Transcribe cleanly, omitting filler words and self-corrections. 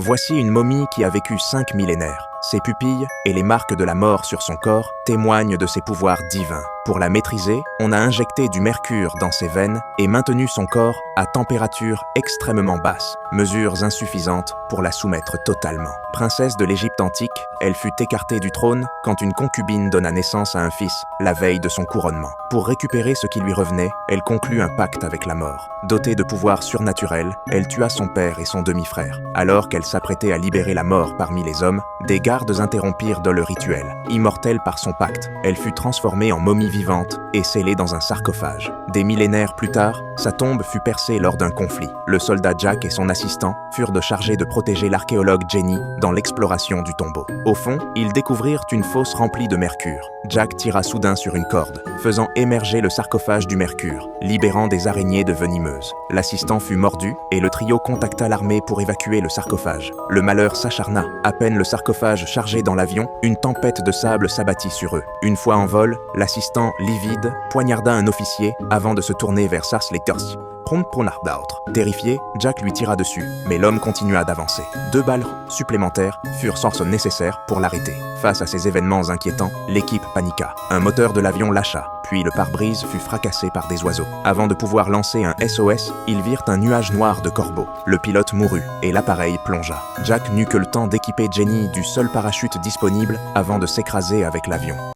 Voici une momie qui a vécu 5 millénaires. Ses pupilles et les marques de la mort sur son corps témoignent de ses pouvoirs divins. Pour la maîtriser, on a injecté du mercure dans ses veines et maintenu son corps à température extrêmement basse, mesures insuffisantes pour la soumettre totalement. Princesse de l'Égypte antique, elle fut écartée du trône quand une concubine donna naissance à un fils la veille de son couronnement. Pour récupérer ce qui lui revenait, elle conclut un pacte avec la mort. Dotée de pouvoirs surnaturels, elle tua son père et son demi-frère. Alors qu'elle s'apprêtait à libérer la mort parmi les hommes, des gardes interrompirent le rituel. Immortelle par son pacte, elle fut transformée en momie vivante et scellée dans un sarcophage. Des millénaires plus tard, sa tombe fut percée lors d'un conflit. Le soldat Jack et son assistant furent chargés de protéger l'archéologue Jenny dans l'exploration du tombeau. Au fond, ils découvrirent une fosse remplie de mercure. Jack tira soudain sur une corde, faisant émerger le sarcophage du mercure, libérant des araignées de venimeuses. L'assistant fut mordu et le trio contacta l'armée pour évacuer le sarcophage. Le malheur s'acharna. À peine le sarcophage chargé dans l'avion, une tempête de sable s'abattit sur eux. Une fois en vol, l'assistant, livide, poignarda un officier avant de se tourner vers Sarsleiters. Terrifié, Jack lui tira dessus, mais l'homme continua d'avancer. 2 balles supplémentaires furent sans nécessaires pour l'arrêter. Face à ces événements inquiétants, l'équipe paniqua. Un moteur de l'avion lâcha, puis le pare-brise fut fracassé par des oiseaux. Avant de pouvoir lancer un SOS, ils virent un nuage noir de corbeaux. Le pilote mourut et l'appareil plongea. Jack n'eut que le temps d'équiper Jenny du seul parachute disponible avant de s'écraser avec l'avion.